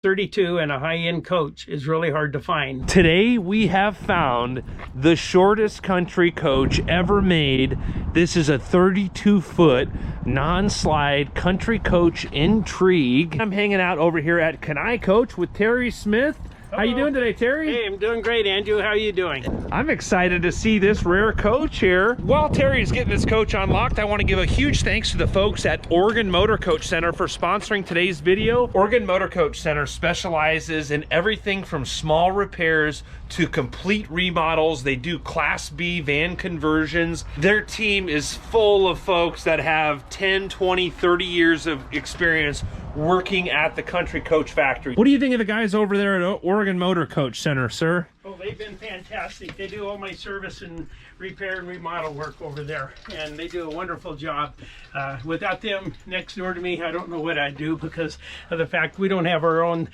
32 and a high-end coach is really hard to find. Today we have found the shortest country coach ever made. This is a 32-foot non-slide country coach Intrigue. I'm hanging out over here at Can I Coach with Terry Smith. How you doing today, Terry? Hey, I'm doing great, Andrew. How are you doing? I'm excited to see this rare coach here. While Terry's getting this coach unlocked, I want to give a huge thanks to the folks at Oregon Motor Coach Center for sponsoring today's video. Oregon Motor Coach Center specializes in everything from small repairs to complete remodels. They do Class B van conversions. Their team is full of folks that have 10, 20, 30 years of experience working at the country coach factory. What do you think of the guys over there at Oregon Motor Coach Center, sir? Oh, they've been fantastic. They do all my service and repair and remodel work over there, and they do a wonderful job. Without them next door to me, I don't know what I'd do, because of the fact we don't have our own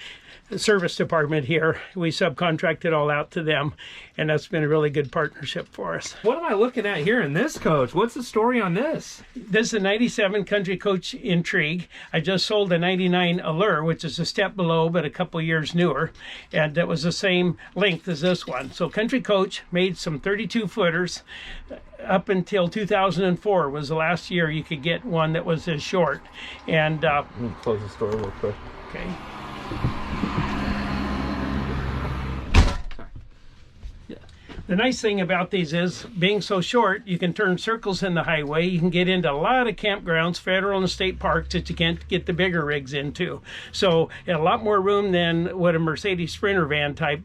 service department here. We subcontract it all out to them, and that's been a really good partnership for us. What am I looking at here in this coach? What's the story on this? This is a 97 Country Coach Intrigue. I just sold a 99 Allure, which is a step below but a couple years newer, and that was the same length as this one. So Country Coach made some 32 footers up until 2004 was the last year you could get one that was as short. And Let me close the door real quick. okay. The nice thing about these is, being so short, you can turn circles in the highway. You can get into a lot of campgrounds, federal and state parks, that you can't get the bigger rigs into. So a lot more room than what a Mercedes Sprinter van type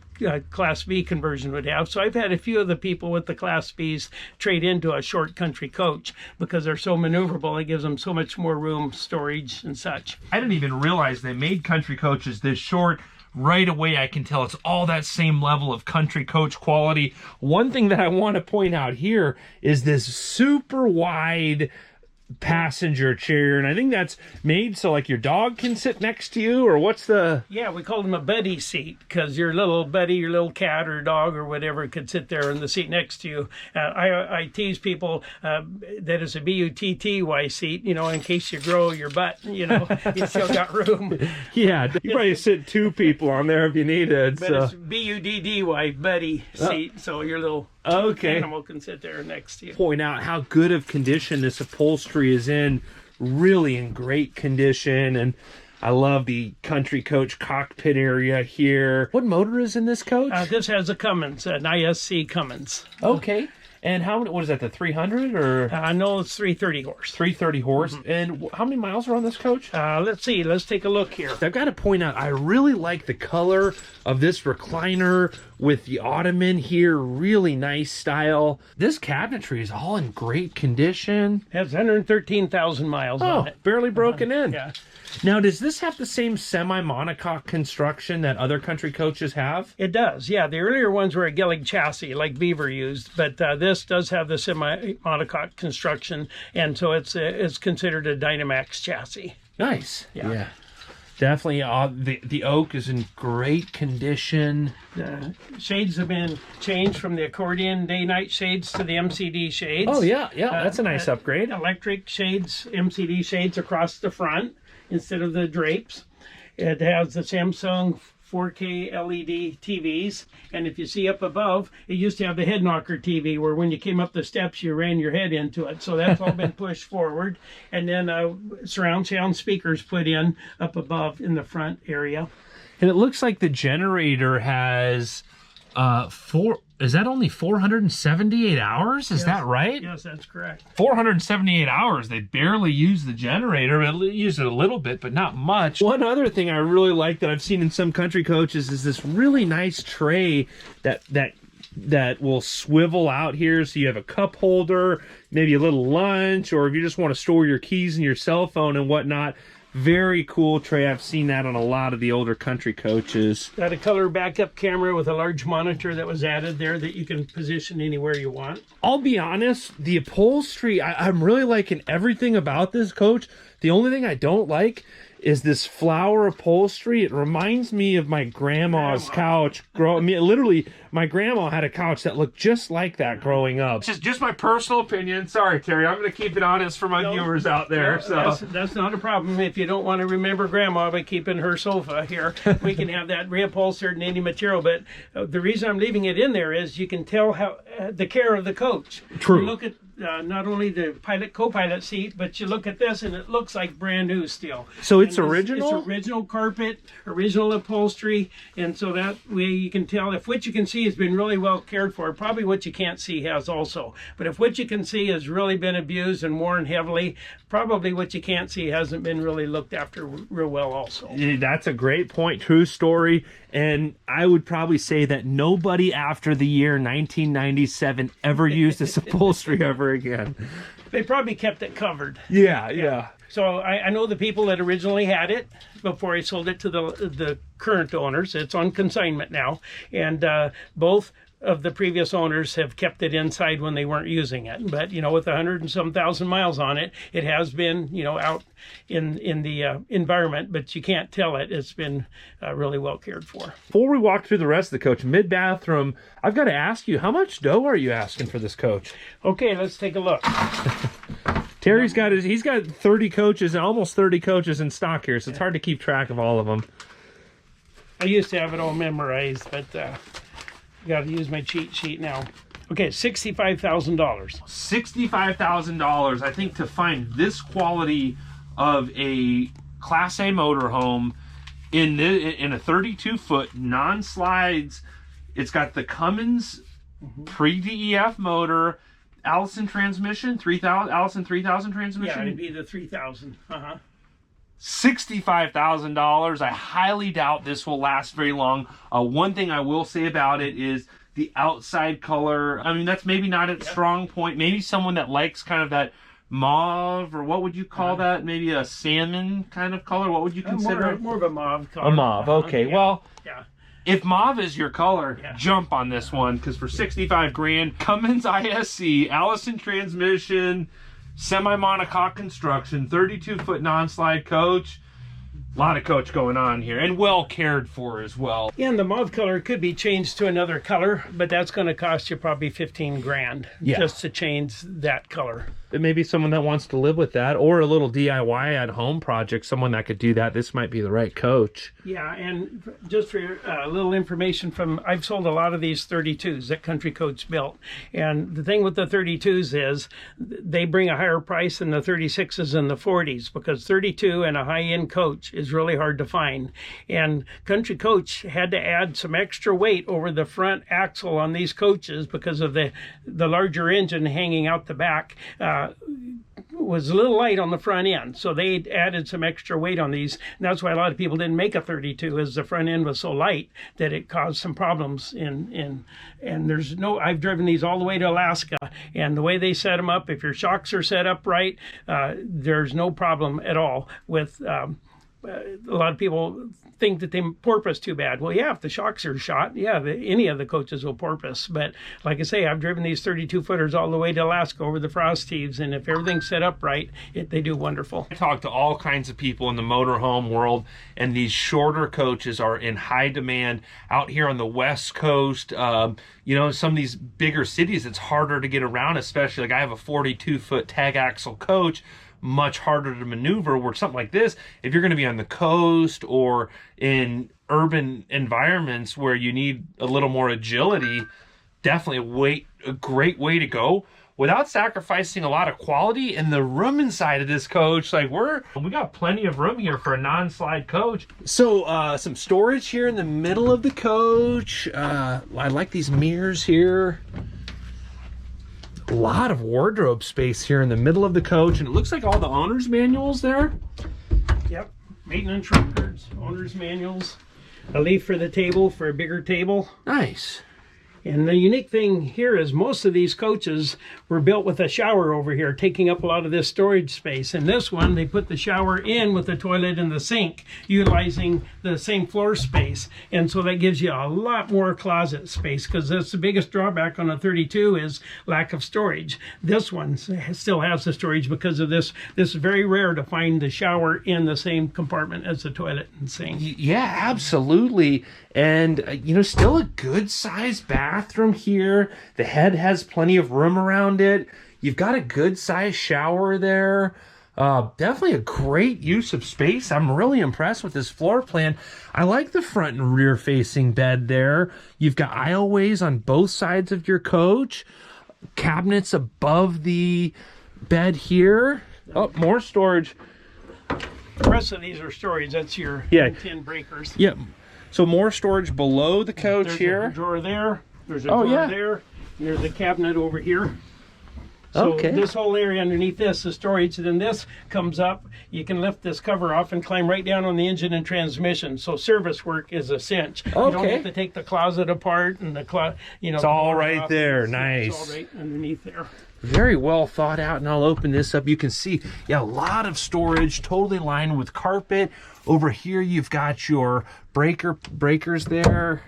Class B conversion would have. So I've had a few of the people with the Class Bs trade into a short country coach because they're so maneuverable. It gives them so much more room, storage, and such. I didn't even realize they made country coaches this short. Right away, I can tell it's all that same level of country coach quality. One thing that I want to point out here is this super wide passenger chair, and I think that's made so like your dog can sit next to you, or what's the... Yeah, we call them a buddy seat, because your little buddy, your little cat or dog or whatever could sit there in the seat next to you. I tease people that it's a B-U-T-T-Y seat, you know, in case you grow your butt, you know, you still got room. Yeah, you probably sit two people on there if you need it. But it's B-U-D-D-Y, buddy seat, so your little animal can sit there next to you. Point out how good of condition this upholstery is in. Really in great condition. And I love the country coach cockpit area here. What motor is in this coach? This has a Cummins, an ISC Cummins. Okay. And how many, what is that, the 300 or? No, it's 330 horse. 330 horse. Mm-hmm. And how many miles are on this coach? Let's see. Let's take a look here. I've got to point out, I really like the color of this recliner with the ottoman here. Really nice style. This cabinetry is all in great condition. It has 113,000 miles on it. Barely broken in. Yeah. Now, does this have the same semi-monocoque construction that other country coaches have? It does, yeah. The earlier ones were a Gillig chassis, like Beaver used, but this does have the semi-monocoque construction, and so it's considered a Dynamax chassis. Nice. Yeah. Definitely, the oak is in great condition. The shades have been changed from the accordion day-night shades to the MCD shades. Oh, yeah, that's a nice upgrade. Electric shades, MCD shades across the front instead of the drapes. It has the Samsung 4K LED TVs, and if you see up above, it used to have the head knocker TV where when you came up the steps you ran your head into it, so that's all been pushed forward. And then surround sound speakers put in up above in the front area. And it looks like the generator has is that only 478 hours? Is that right? Yes, that's correct. 478 hours. They barely use the generator. They use it a little bit, but not much. One other thing I really like that I've seen in some country coaches is this really nice tray that will swivel out here, so you have a cup holder, maybe a little lunch, or if you just want to store your keys and your cell phone and whatnot. Very cool tray. I've seen that on a lot of the older country coaches. Got a color backup camera with a large monitor that was added there that you can position anywhere you want. I'll be honest, the upholstery, I'm really liking everything about this coach. The only thing I don't like is this flower upholstery. It reminds me of my grandma's couch. Literally, my grandma had a couch that looked just like that growing up. Just my personal opinion. Sorry, Terry. I'm going to keep it honest for my viewers out there. That's not a problem. If you don't want to remember grandma by keeping her sofa here, we can have that reupholstered in any material. But the reason I'm leaving it in there is you can tell how the care of the coach. True. You look at not only the co-pilot seat, but you look at this and it looks like brand new still. So it's original? It's original carpet, original upholstery, and so that way you can tell if what you can see has been really well cared for. Probably what you can't see has also. But if what you can see has really been abused and worn heavily, probably what you can't see hasn't been really looked after real well also. That's a great point. True story. And I would probably say that nobody after the year 1997 ever used this upholstery ever again. They probably kept it covered. Yeah. So I know the people that originally had it before I sold it to the current owners. It's on consignment now. And both of the previous owners have kept it inside when they weren't using it. But, with 100 and some thousand miles on it, it has been, out in the environment, but you can't tell it. It's been really well cared for. Before we walk through the rest of the coach, mid-bathroom, I've got to ask you, how much dough are you asking for this coach? Okay, let's take a look. Terry's he's got 30 coaches, almost 30 coaches in stock here, so it's hard to keep track of all of them. I used to have it all memorized, but got to use my cheat sheet now. Okay, $65,000. $65,000. I think to find this quality of a Class A motorhome in a 32-foot non-slides, it's got the Cummins pre-DEF motor, Allison transmission, Allison 3000 transmission. Yeah, it'd be the 3000. $65,000. I highly doubt this will last very long. One thing I will say about it is the outside color. I mean, that's maybe not its strong point. Maybe someone that likes kind of that mauve, or what would you call that? Maybe a salmon kind of color. What would you consider? More of a mauve color. A mauve. Okay. Well. Yeah. If mauve is your color, jump on this one, because for 65 grand, Cummins ISC, Allison transmission, semi-monocoque construction, 32-foot non-slide coach. A lot of coach going on here, and well cared for as well. Yeah, and the mauve color could be changed to another color, but that's going to cost you probably 15 grand just to change that color. Maybe someone that wants to live with that, or a little DIY at home project, someone that could do that, this might be the right coach. Yeah, and just for a little information I've sold a lot of these 32s that Country Coach built. And the thing with the 32s is they bring a higher price than the 36s and the 40s, because 32 and a high-end coach is really hard to find. And Country Coach had to add some extra weight over the front axle on these coaches because of the larger engine hanging out the back. Was a little light on the front end, so they added some extra weight on these, and that's why a lot of people didn't make a 32, as the front end was so light that it caused some problems and I've driven these all the way to Alaska, and the way they set them up, if your shocks are set up right, there's no problem at all with a lot of people think that they porpoise too bad. Well, yeah, if the shocks are shot, any of the coaches will porpoise. But like I say, I've driven these 32-footers all the way to Alaska over the frost heaves, and if everything's set up right, they do wonderful. I talk to all kinds of people in the motorhome world, and these shorter coaches are in high demand out here on the West Coast. Some of these bigger cities, it's harder to get around, especially like I have a 42-foot tag axle coach, much harder to maneuver, where something like this, if you're going to be on the coast or in urban environments where you need a little more agility, definitely a great way to go without sacrificing a lot of quality. And the room inside of this coach, we got plenty of room here for a non-slide coach. So some storage here in the middle of the coach. I like these mirrors here. A lot of wardrobe space here in the middle of the coach, and it looks like all the owner's manuals there. Yep, maintenance records, owner's manuals, a leaf for the table for a bigger table. Nice. And the unique thing here is most of these coaches were built with a shower over here, taking up a lot of this storage space. And this one, they put the shower in with the toilet and the sink, utilizing the same floor space. And so that gives you a lot more closet space, because that's the biggest drawback on a 32 is lack of storage. This one still has the storage because of this. This is very rare to find the shower in the same compartment as the toilet and sink. Yeah, absolutely. And, you know, still a good sized bathroom here. The head has plenty of room around it. You've got a good sized shower there. Definitely a great use of space. I'm really impressed with this floor plan. I like the front and rear facing bed there. You've got aisleways on both sides of your coach. Cabinets above the bed here. Oh, more storage. The rest of these are storage. That's your 10 breakers. Yeah. So more storage below the coach. There's here. a drawer there. There's a drawer there. And there's a cabinet over here. So this whole area underneath this is storage. Then this comes up. You can lift this cover off and climb right down on the engine and transmission. So service work is a cinch. You don't have to take the closet apart and the It's all right there. Nice. It's all right underneath there. Very well thought out, and I'll open this up. You can see, a lot of storage, totally lined with carpet. Over here, you've got your breakers there.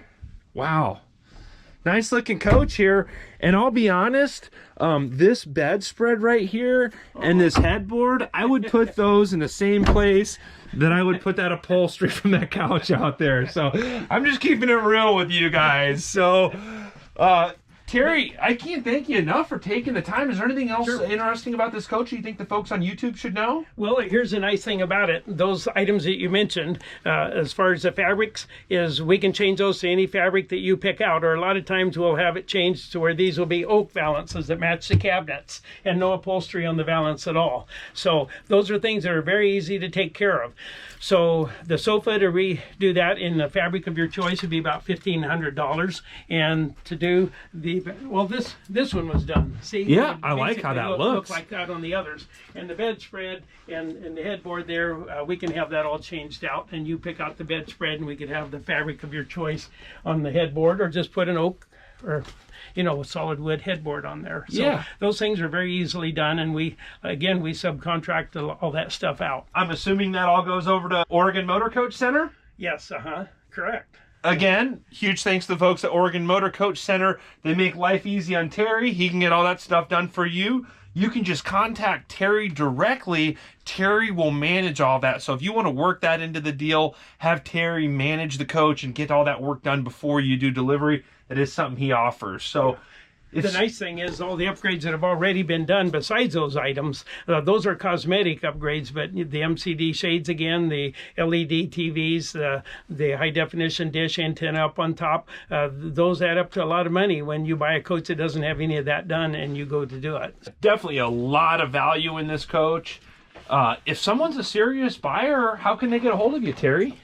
Wow. Nice looking coach here. And I'll be honest, this bedspread right here and this headboard, I would put those in the same place that I would put that upholstery from that couch out there. So I'm just keeping it real with you guys. So, Terry, I can't thank you enough for taking the time. Is there anything else interesting about this coach you think the folks on YouTube should know? Well, here's the nice thing about it. Those items that you mentioned, as far as the fabrics, is we can change those to any fabric that you pick out. Or a lot of times we'll have it changed to where these will be oak valances that match the cabinets and no upholstery on the valance at all. So those are things that are very easy to take care of. So the sofa, to redo that in the fabric of your choice, would be about $1,500. And to do this one was done. See? Yeah, I like how that looks. Look like that on the others. And the bedspread and the headboard there, we can have that all changed out. And you pick out the bedspread, and we could have the fabric of your choice on the headboard, or just put an oak or a solid wood headboard on there. So those things are very easily done, and we subcontract all that stuff out. I'm assuming that all goes over to Oregon Motor Coach Center? Yes, correct. Again, huge thanks to the folks at Oregon Motor Coach Center. They make life easy on Terry. He can get all that stuff done for you. You can just contact Terry directly. Terry will manage all that. So if you want to work that into the deal, have Terry manage the coach and get all that work done before you do delivery. That is something he offers. So the nice thing is all the upgrades that have already been done besides those items, those are cosmetic upgrades, but the MCD shades again, the LED TVs, the high definition dish antenna up on top, those add up to a lot of money when you buy a coach that doesn't have any of that done and you go to do it. Definitely a lot of value in this coach. If someone's a serious buyer, how can they get a hold of you, Terry?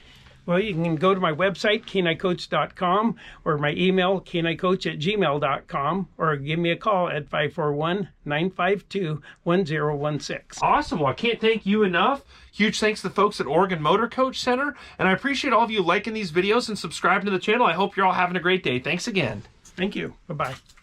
Well, you can go to my website, KenaiCoach.com, or my email, KenaiCoach@gmail.com, or give me a call at 541-952-1016. Awesome. Well, I can't thank you enough. Huge thanks to the folks at Oregon Motor Coach Center. And I appreciate all of you liking these videos and subscribing to the channel. I hope you're all having a great day. Thanks again. Thank you. Bye-bye.